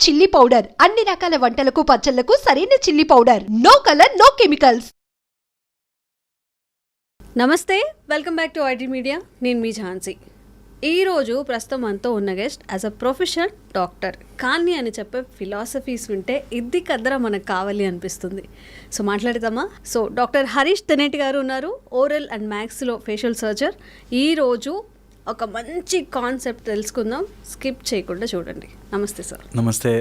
Chilli powder అన్ని రకాల వంటలకు పచ్చళ్లకు సరైన chilli powder. No colour no chemicals. నమస్తే, welcome back to IT media. నేను మీ ఝాన్సీ. ఈరోజు ప్రస్తుతం మనతో ఉన్న guest as a professional doctor. కానీ అని చెప్పే ఫిలాసఫీస్ వింటే ఇది కద్దరా మనకు కావాలి అనిపిస్తుంది. సో మాట్లాడదామా? సో డాక్టర్ హరీష్ తెనేటి గారు ఉన్నారు, ఓరల్ అండ్ మ్యాక్స్లో ఫేషియల్ సర్జర్. ఈరోజు ఒక మంచి కాన్సెప్ట్ తెలుసుకుందాం, స్కిప్ చేయకుండా చూడండి. నమస్తే సార్. నమస్తే.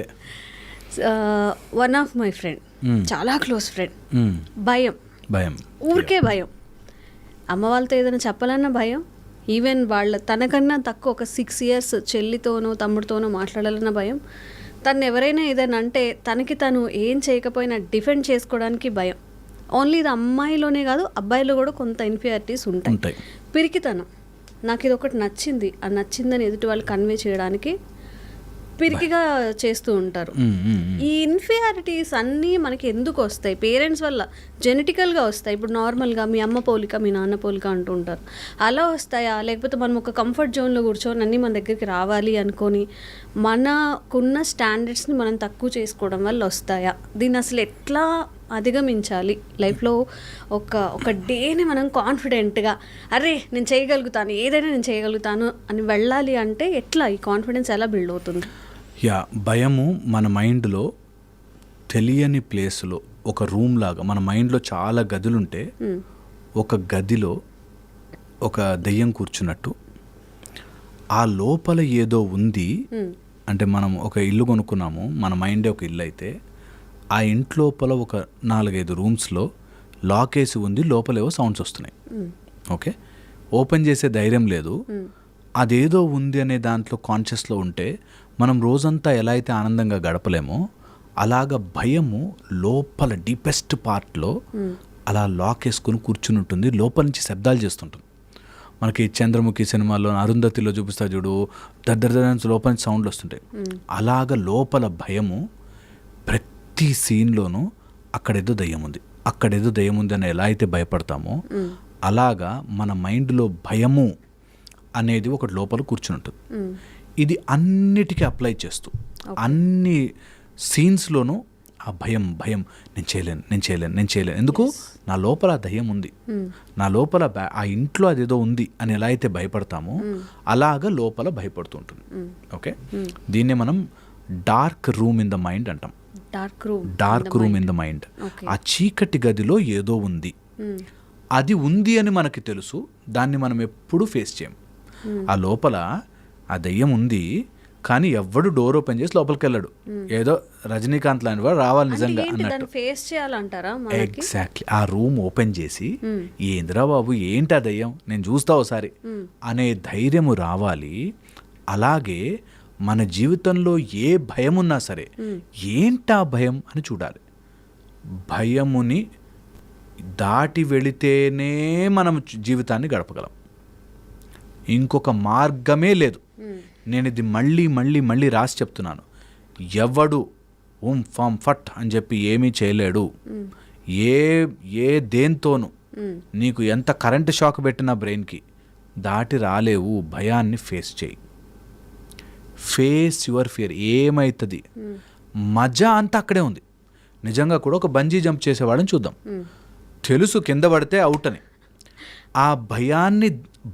వన్ ఆఫ్ మై ఫ్రెండ్, చాలా క్లోజ్ ఫ్రెండ్, భయం ఊరికే భయం. అమ్మ వాళ్ళతో ఏదైనా చెప్పాలన్నా భయం, ఈవెన్ వాళ్ళ తనకన్నా తక్కువ ఒక 6 years చెల్లితోనో తమ్ముడితోనో మాట్లాడాలన్న భయం, తను ఎవరైనా ఏదైనా అంటే తనకి తను ఏం చేయకపోయినా డిఫెండ్ చేసుకోవడానికి భయం. ఓన్లీ ఇది అమ్మాయిలోనే కాదు, అబ్బాయిలో కూడా కొంత ఇన్ఫీరియారిటీస్ ఉంటాయి. పిరికితనం, నాకు ఇది ఒకటి నచ్చింది, ఆ నచ్చిందని ఎదుటి వాళ్ళు కన్వే చేయడానికి పిరికిగా చేస్తూ ఉంటారు. ఈ ఇన్ఫీరియారిటీస్ అన్నీ మనకి ఎందుకు వస్తాయి? పేరెంట్స్ వల్ల జెనెటికల్గా వస్తాయి. ఇప్పుడు నార్మల్గా మీ అమ్మ పోలిక మీ నాన్న పోలిక అంటూ ఉంటారు, అలా వస్తాయా? లేకపోతే మనం ఒక కంఫర్ట్ జోన్లో కూర్చొని అన్నీ మన దగ్గరికి రావాలి అనుకొని మనకున్న స్టాండర్డ్స్ని మనం తక్కువ చేసుకోవడం వల్ల వస్తాయా? దీన్ని అసలు ఎట్లా అధిగమించాలి? లైఫ్లో ఒక డేని మనం కాన్ఫిడెంట్గా అరే నేను చేయగలుగుతాను, ఏదైనా నేను చేయగలుగుతాను అని వెళ్ళాలి అంటే ఎట్లా ఈ కాన్ఫిడెన్స్ ఎలా బిల్డ్ అవుతుంది? భయము మన మైండ్లో తెలియని ప్లేస్లో ఒక రూమ్ లాగా, మన మైండ్లో చాలా గదులుంటే ఒక గదిలో ఒక దెయ్యం కూర్చున్నట్టు ఆ లోపల ఏదో ఉంది. అంటే మనం ఒక ఇల్లు కొనుక్కున్నాము, మన మైండే ఒక ఇల్లు అయితే ఆ ఇంట్లోపల ఒక 4-5 రూమ్స్లో లాక్ వేసి ఉంది, లోపలేవో సౌండ్స్ వస్తున్నాయి. ఓకే, ఓపెన్ చేసే ధైర్యం లేదు. అదేదో ఉంది అనే దాంట్లో కాన్షియస్లో ఉంటే మనం రోజంతా ఎలా అయితే ఆనందంగా గడపలేమో అలాగ భయము లోపల డీపెస్ట్ పార్ట్లో అలా లాక్ వేసుకుని కూర్చుని ఉంటుంది, లోపల నుంచి శబ్దాలు చేస్తుంటుంది. మనకి చంద్రముఖి సినిమాలో అరుంధతిలో చూపిస్తా చూడు, దగ్గర లోపల నుంచి సౌండ్లు వస్తుంటాయి. అలాగ లోపల భయము ప్రతి సీన్లోనూ అక్కడేదో దయ్యం ఉంది, అక్కడేదో దయ్యం ఉంది అని ఎలా అయితే భయపడతామో అలాగా మన మైండ్లో భయము అనేది ఒకటి లోపల కూర్చుని ఉంటుంది. ఇది అన్నిటికీ అప్లై చేస్తూ అన్ని సీన్స్లోనూ ఆ భయం నేను చేయలేను. ఎందుకు? నా లోపల ఆ దయ్యం ఉంది, నా లోపల ఆ ఇంట్లో అదేదో ఉంది అని ఎలా అయితే భయపడతామో అలాగా లోపల భయపడుతూ ఉంటుంది. ఓకే, దీన్నే మనం dark room in the mind అంటాం. Dark room in the mind. ఆ చీకటి గదిలో ఏదో ఉంది, అది ఉంది అని మనకి తెలుసు, దాన్ని మనం ఎప్పుడూ ఫేస్ చేయం. ఆ లోపల ఆ దయ్యం ఉంది కానీ ఎవ్వడు డోర్ ఓపెన్ చేసి లోపలికి వెళ్ళాడు, ఏదో రజనీకాంత్ లాంటి వాడు రావాలి నిజంగా అన్నట్టు. ఎగ్జాక్ట్లీ. ఆ రూమ్ ఓపెన్ చేసి ఏందిరా బాబు ఏంటి ఆ దయ్యం, నేను చూస్తా ఒకసారి అనే ధైర్యము రావాలి. అలాగే మన జీవితంలో ఏ భయం ఉన్నా సరే ఏంటా భయం అని చూడాలి. భయముని దాటి వెళితేనే మనం జీవితాన్ని గడపగలం, ఇంకొక మార్గమే లేదు. నేను ఇది మళ్ళీ రాసి చెప్తున్నాను. ఎవడు ఫామ్ ఫట్ అని చెప్పి ఏమీ చేయలేడు. ఏ దేంతోనూ నీకు ఎంత కరెంట్ షాక్ పెట్టినా బ్రెయిన్కి దాటి రాలేవు. భయాన్ని ఫేస్ చేయి, ఫేస్ యువర్ ఫియర్. ఏమవుతుంది? మజా అంతా అక్కడే ఉంది. నిజంగా కూడా ఒక బంజీ జంప్ చేసేవాడని చూద్దాం, తెలుసు కింద పడితే అవుట్ అని. ఆ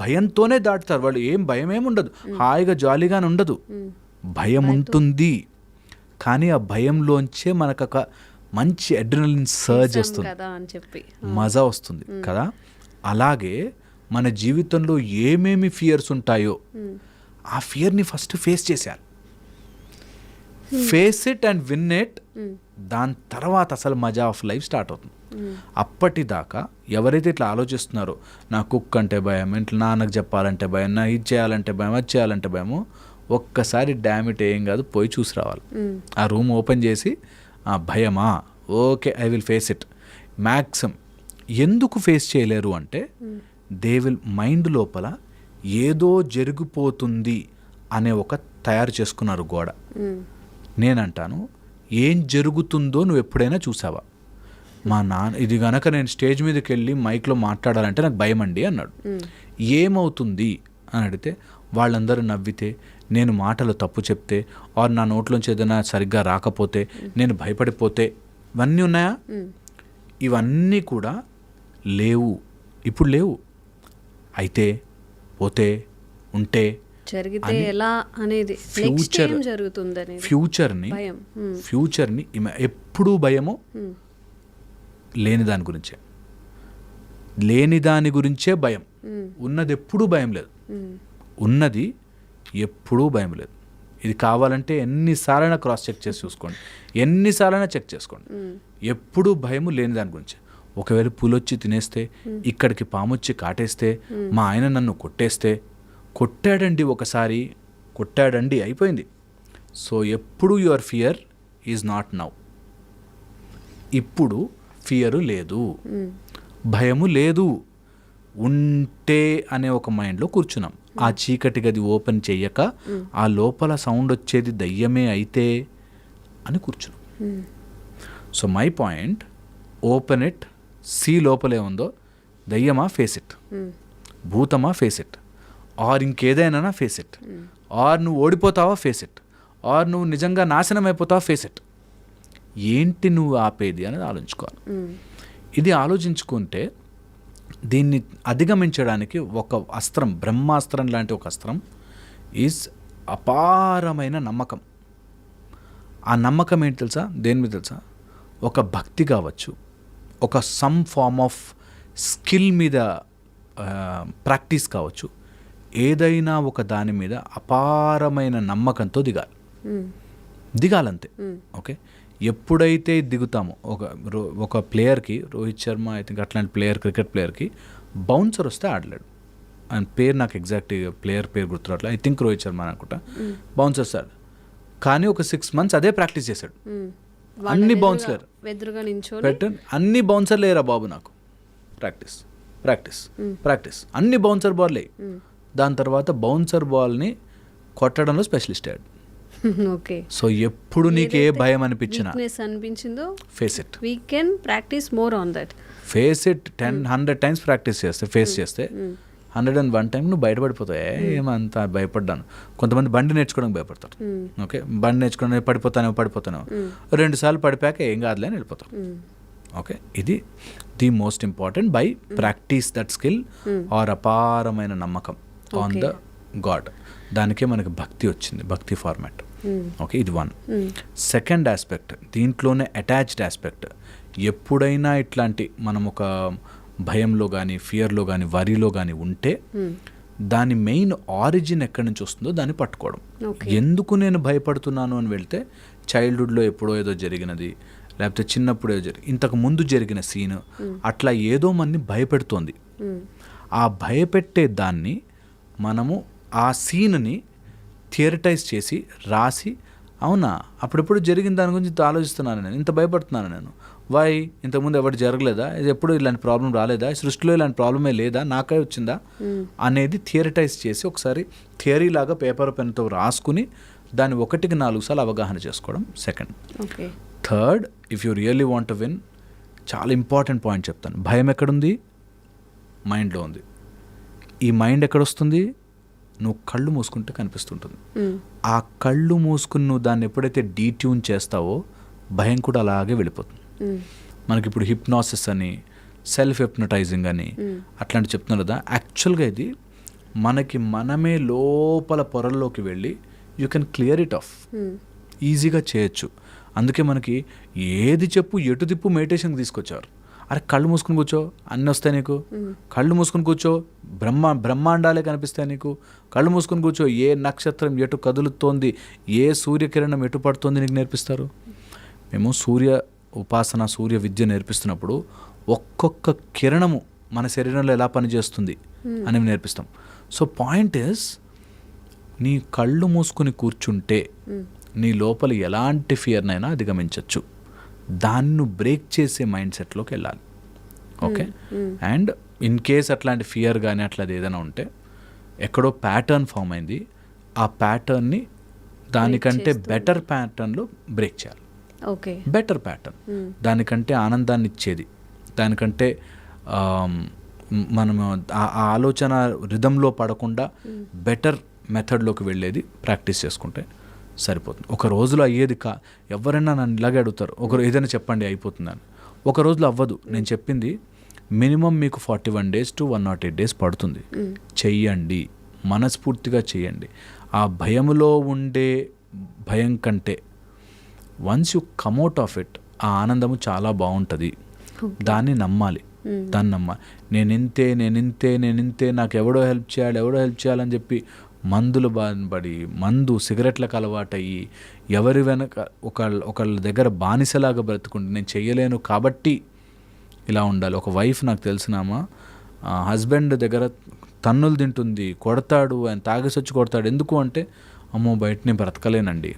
భయంతోనే దాటుతారు వాళ్ళు. ఏం భయం ఏముండదు, హాయిగా జాలీగానే ఉండదు, భయం ఉంటుంది. కానీ ఆ భయంలోంచే మనకు ఒక మంచి అడ్రినలిన్ సర్జ్ వస్తుంది, మజా వస్తుంది కదా. అలాగే మన జీవితంలో ఏమేమి ఫియర్స్ ఉంటాయో ఆ ఫియర్ని ఫస్ట్ ఫేస్ చేశారు. Face it and win it. దాని తర్వాత అసలు మజా ఆఫ్ లైఫ్ స్టార్ట్ అవుతుంది. అప్పటిదాకా ఎవరైతే ఇట్లా ఆలోచిస్తున్నారో, నా కుక్ అంటే భయం, ఇంట్లో నాన్నకు చెప్పాలంటే భయం, నా ఇది చేయాలంటే భయం, అది చేయాలంటే భయము, ఒక్కసారి డామిట్ ఏం కాదు పోయి చూసి రావాలి. ఆ రూమ్ ఓపెన్ చేసి ఆ భయమా, okay I will face it. Maximum ఎందుకు ఫేస్ చేయలేరు అంటే దే విల్ మైండ్ లోపల ఏదో జరిగిపోతుంది అనే ఒక తయారు చేసుకున్నారు గోడ. నేనంటాను, ఏం జరుగుతుందో నువ్వు ఎప్పుడైనా చూసావా? మా నాన్న ఇది గనక నేను స్టేజ్ మీదకి వెళ్ళి మైక్లో మాట్లాడాలంటే నాకు భయం అండి అన్నాడు. ఏమవుతుంది అని అడిగితే వాళ్ళందరూ నవ్వితే నేను మాటలు తప్పు చెప్తే ఆర్ నా నోట్లోంచి ఏదైనా సరిగ్గా రాకపోతే నేను భయపడిపోతే ఇవన్నీ ఉన్నాయా? ఇవన్నీ కూడా లేవు, ఇప్పుడు లేవు. అయితే పోతే ఉంటే జరిగితే ఎలా అనేది, ఫ్యూచర్ ఫ్యూచర్ని ఎప్పుడూ భయము లేని దాని గురించే, లేని దాని గురించే భయం. ఉన్నది ఎప్పుడూ భయం లేదు, ఉన్నది ఎప్పుడూ భయం లేదు. ఇది కావాలంటే ఎన్నిసార్లైనా క్రాస్ చెక్ చేసి చూసుకోండి, ఎన్నిసార్లైనా చెక్ చేసుకోండి. ఎప్పుడూ భయము లేని దాని గురించి. ఒకవేళ పులొచ్చి తినేస్తే, ఇక్కడికి పామొచ్చి కాటేస్తే, మా ఆయన నన్ను కొట్టేస్తే, కొట్టాడండి ఒకసారి, కొట్టాడండి అయిపోయింది. సో ఎప్పుడు your fear is not now. ఇప్పుడు ఫియరు లేదు, భయము లేదు. ఉంటే అనే ఒక మైండ్లో కూర్చున్నాం. ఆ చీకటి గది ఓపెన్ చెయ్యక ఆ లోపల సౌండ్ వచ్చేది దయ్యమే అయితే అని కూర్చున్నాం. So my point, open it, see లోపలే ఉందో దయ్యమా ఫేస్ ఇట్, భూతమా ఫేస్ ఇట్, ఆర్ ఇంకేదైనా ఫేస్ ఇట్, ఆర్ నువ్వు ఓడిపోతావా ఫేస్ ఇట్, ఆర్ నువ్వు నిజంగా నాశనం అయిపోతావా ఫేస్ ఇట్. ఏంటి నువ్వు ఆపేది అనేది ఆలోచించుకోవాలి. ఇది ఆలోచించుకుంటే దీన్ని అధిగమించడానికి ఒక అస్త్రం, బ్రహ్మాస్త్రం లాంటి ఒక అస్త్రం ఈజ్ అపారమైన నమ్మకం. ఆ నమ్మకం ఏంటి తెలుసా? దేని మీద తెలుసా? ఒక భక్తి కావచ్చు, ఒక సమ్ ఫార్మ్ ఆఫ్ స్కిల్ మీద ప్రాక్టీస్ కావచ్చు, ఏదైనా ఒక దాని మీద అపారమైన నమ్మకంతో దిగాలంతే. ఓకే, ఎప్పుడైతే దిగుతామో ఒక ప్లేయర్కి, రోహిత్ శర్మ ఐ థింక్ అట్లాంటి ప్లేయర్, క్రికెట్ ప్లేయర్కి బౌన్సర్ వస్తే ఆడలేడు. ఆయన పేరు నాకు ఎగ్జాక్ట్ ప్లేయర్ పేరు గుర్తురాట్లే, ఐ థింక్ రోహిత్ శర్మ అనుకుంటా. బౌన్సర్ వస్తాడు, కానీ ఒక 6 months అదే ప్రాక్టీస్ చేశాడు. అన్ని బౌన్సర్ పెట్టండి, అన్ని బౌన్సర్లు లేరా బాబు నాకు, ప్రాక్టీస్ ప్రాక్టీస్ ప్రాక్టీస్, అన్ని బౌన్సర్ బాల్లే. దాని తర్వాత బౌన్సర్ బాల్ని కొట్టడంలో స్పెషలిస్ట్ అయ్యాడు. ఓకే, సో ఎప్పుడు నీకు ఏ భయం అనిపించినా అనిపించిందో face it. We can practice more on that. Face it 100 times practice చేస్తే, ఫేస్ చేస్తే 101 time నువ్వు బయటపడిపోతావు. ఏమంతా భయపడ్డాను. కొంతమంది బండి నేర్చుకోవడానికి భయపడతారు. ఓకే, బండి నేర్చుకోవడానికి పడిపోతాను 2 సార్లు పడిపోయాక ఏం కాదులే అని వెళ్ళిపోతారు. ఓకే, ఇది the most important, by practice that skill or అపారమైన నమ్మకం ఆన్ ద గాడ్. దానికే మనకి భక్తి వచ్చింది, భక్తి ఫార్మాట్. ఓకే, ఇది 1. సెకండ్ ఆస్పెక్ట్, దీంట్లోనే అటాచ్డ్ ఆస్పెక్ట్. ఎప్పుడైనా ఇట్లాంటి మనం ఒక భయంలో కానీ, ఫియర్లో కానీ, వరిలో కానీ ఉంటే దాని మెయిన్ ఆరిజిన్ ఎక్కడి నుంచి వస్తుందో దాన్ని పట్టుకోవడం. ఎందుకు నేను భయపడుతున్నాను అని వెళ్తే, చైల్డ్హుడ్లో ఎప్పుడో ఏదో జరిగినది, లేకపోతే చిన్నప్పుడు ఏదో ఇంతకు ముందు జరిగిన సీన్, అట్లా ఏదో మనని భయపెడుతోంది. ఆ భయపెట్టే దాన్ని మనము ఆ సీన్ని థియరిటైజ్ చేసి రాసి, అవునా అప్పుడెప్పుడు జరిగిన దాని గురించి ఆలోచిస్తున్నాను నేను, ఇంత భయపడుతున్నాను నేను, వై, ఇంతకుముందు ఎవరు జరగలేదా, ఇది ఎప్పుడు ఇలాంటి ప్రాబ్లం రాలేదా, సృష్టిలో ఇలాంటి ప్రాబ్లమే లేదా, నాకే వచ్చిందా అనేది థియరిటైజ్ చేసి ఒకసారి థియరీ లాగా పేపర్ పెన్తో రాసుకుని దాన్ని 1కి 4 సార్లు అవగాహన చేసుకోవడం second. Third, if you really want to win, చాలా ఇంపార్టెంట్ పాయింట్ చెప్తాను. భయం ఎక్కడుంది? మైండ్లో ఉంది. ఈ మైండ్ ఎక్కడొస్తుంది? నువ్వు కళ్ళు మూసుకుంటే కనిపిస్తుంటుంది. ఆ కళ్ళు మూసుకుని నువ్వు దాన్ని ఎప్పుడైతే డీట్యూన్ చేస్తావో భయం కూడా అలాగే వెళ్ళిపోతుంది. మనకి ఇప్పుడు హిప్నాసిస్ అని, సెల్ఫ్ హిప్నటైజింగ్ అని అట్లాంటి చెప్తున్నారు కదా. యాక్చువల్గా ఇది మనకి మనమే లోపల పొరల్లోకి వెళ్ళి you can clear it of, ఈజీగా చేయొచ్చు. అందుకే మనకి ఏది చెప్పు ఎటు తిప్పు మెడిటేషన్కి తీసుకొచ్చారు. అరే కళ్ళు మూసుకుని కూర్చో, అన్నీ వస్తాయి నీకు, కళ్ళు మూసుకుని కూర్చో, బ్రహ్మాండాలే కనిపిస్తాయి నీకు, కళ్ళు మూసుకుని కూర్చో, ఏ నక్షత్రం ఎటు కదులుతోంది, ఏ సూర్యకిరణం ఎటు పడుతోంది నీకు నేర్పిస్తారు. మేము సూర్య ఉపాసన, సూర్య విద్య నేర్పిస్తున్నప్పుడు ఒక్కొక్క కిరణము మన శరీరంలో ఎలా పనిచేస్తుంది అని నేర్పిస్తాం. సో పాయింట్ ఈస్, నీ కళ్ళు మూసుకుని కూర్చుంటే నీ లోపల ఎలాంటి ఫియర్నైనా అధిగమించవచ్చు. దాన్ని బ్రేక్ చేసే మైండ్ సెట్లోకి వెళ్ళాలి. ఓకే, అండ్ ఇన్ కేస్ అట్లాంటి ఫియర్ కానీ అట్లాది ఏదైనా ఉంటే, ఎక్కడో ప్యాటర్న్ ఫామ్ అయింది, ఆ ప్యాటర్న్ని దానికంటే బెటర్ ప్యాటర్న్లో బ్రేక్ చేయాలి. ఓకే, బెటర్ ప్యాటర్న్, దానికంటే ఆనందాన్ని ఇచ్చేది, దానికంటే మనము ఆ ఆలోచన రిధంలో పడకుండా బెటర్ మెథడ్లోకి వెళ్ళేది ప్రాక్టీస్ చేసుకుంటే సరిపోతుంది. ఒక రోజులో అయ్యేది ఎవరైనా నన్ను ఇలాగే అడుగుతారు, ఏదైనా చెప్పండి అయిపోతుందని. ఒక రోజులో అవ్వదు. నేను చెప్పింది మినిమం మీకు 41 days to 108 days పడుతుంది. చెయ్యండి, మనస్ఫూర్తిగా చెయ్యండి. ఆ భయములో ఉండే భయం కంటే once you come out of it ఆ ఆనందము చాలా బాగుంటుంది. దాన్ని నమ్మాలి. నేనింతే నాకు ఎవడో హెల్ప్ చేయాలని చెప్పి మందులు బాధపడి సిగరెట్లకు అలవాటయ్యి ఎవరి వెనక ఒకళ్ళ దగ్గర బానిసలాగా బ్రతుకుంటే నేను చెయ్యలేను కాబట్టి ఇలా ఉండాలి. ఒక వైఫ్ నాకు తెలిసినామా హస్బెండ్ దగ్గర తన్నులు తింటుంది, కొడతాడు, ఆయన తాగేసి వచ్చి కొడతాడు. ఎందుకు అంటే అమ్మో బయట నేను బ్రతకలేనండి,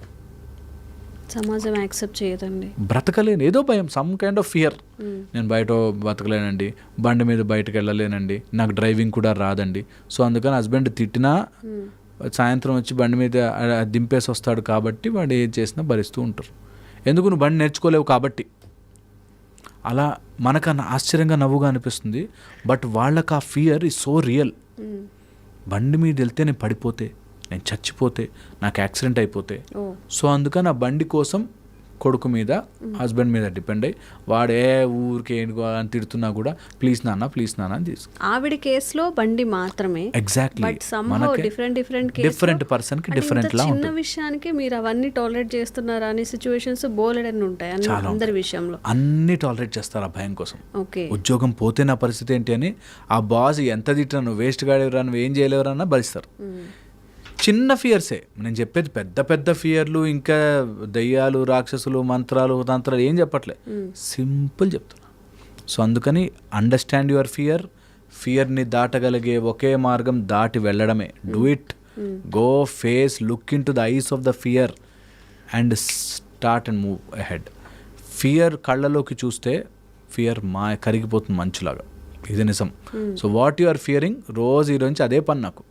సమాజం యాక్సెప్ట్ చేయదండి, బ్రతకలేను, ఏదో భయం, సమ్ కైండ్ ఆఫ్ ఫియర్. నేను బయట బతకలేనండి, బండి మీద బయటకు వెళ్ళలేనండి, నాకు డ్రైవింగ్ కూడా రాదండి. సో అందుకని హస్బెండ్ తిట్టినా సాయంత్రం వచ్చి బండి మీద దింపేసి వస్తాడు కాబట్టి వాడు ఏం చేసినా భరిస్తూ ఉంటారు. ఎందుకు నువ్వు బండి నేర్చుకోలేవు కాబట్టి. అలా మనకు ఆశ్చర్యంగా నవ్వుగా అనిపిస్తుంది, బట్ వాళ్ళకి ఆ ఫియర్ ఈజ్ సో రియల్. బండి మీద వెళ్తే నేను పడిపోతే, నేను చచ్చిపోతే, నాకు యాక్సిడెంట్ అయిపోతే, సో అందుకని ఆ బండి కోసం కొడుకు మీద హస్బెండ్ మీద డిపెండ్ అయ్యి వాడే ఊరికే అని తిడుతున్నా కూడా ప్లీజ్ నాన్న అని తీసుకు. ఆవిడ కేసులో బండి మాత్రమే, ఎగ్జాక్ట్లీ డిఫరెంట్ పర్సన్ కి డిఫరెంట్ లా చిన్న విషయానికి మీరు అవన్నీ టాలరేట్ చేస్తున్నారా అనే సిచ్యువేషన్స్ బోలెడన్ని ఉంటాయి అందరి విషయంలో. అన్ని టాలరేట్ చేస్తారు ఆ భయం కోసం. ఉద్యోగం పోతే నా పరిస్థితి ఏంటి అని ఆ బాస్ ఎంత తిట్టాను, వేస్ట్ గాడేవరా, నువ్వు ఏం చేయలేవరన్నా భరిస్తారు. చిన్న ఫియర్సే నేను చెప్పేది, పెద్ద ఫియర్లు ఇంకా దయ్యాలు, రాక్షసులు, మంత్రాలు, తంత్రాలు ఏం చెప్పట్లే, సింపుల్ చెప్తున్నా. సో అందుకని అండర్స్టాండ్ యువర్ ఫియర్ని దాటగలిగే ఒకే మార్గం దాటి వెళ్ళడమే. Do it, go face, look into the eyes of the fear and start and move ahead. Fear కళ్ళలోకి చూస్తే ఫియర్ కరిగిపోతుంది మంచులాగా, ఇది నిజం. So what you are fearing రోజు ఈరోజు అదే పని నాకు,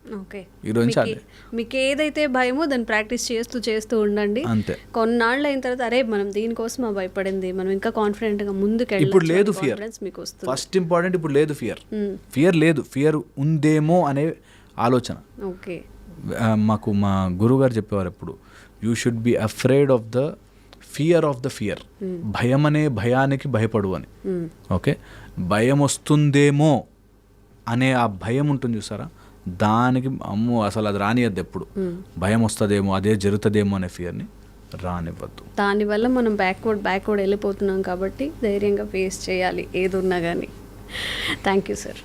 ఈరోజు అదే. మీకు ఏదైతే భయమో దాన్ని ప్రాక్టీస్ చేస్తూ ఉండండి. అంతే. కొన్నాళ్ళు అయిన తర్వాత అరే మనం దీనికోసం భయపడింది, మనం ఇంకా కాన్ఫిడెంట్ గా ముందుకు ఇప్పుడు లేదు ఫియర్. ఫస్ట్ ఇంపార్టెంట్ ఇప్పుడు లేదు ఫియర్ లేదు, ఫియర్ ఉందేమో అనే ఆలోచన. ఓకే, మాకు మా గురువు గారు చెప్పేవారు ఎప్పుడు, you should be afraid of the fear of the fear. భయం అనే భయానికి భయపడు అని. ఓకే, భయం వస్తుందేమో అనే ఆ భయం ఉంటుంది చూసారా, దానికి అమ్మో అసలు అది రానియద్దు ఎప్పుడు. భయం వస్తుందేమో, అదే జరుగుతుందేమో అనే ఫియర్ని రానివ్వద్దు. దానివల్ల మనం బ్యాక్వర్డ్ వెళ్ళిపోతున్నాం కాబట్టి ధైర్యంగా ఫేస్ చేయాలి ఏది ఉన్నా కానీ. Thank you sir.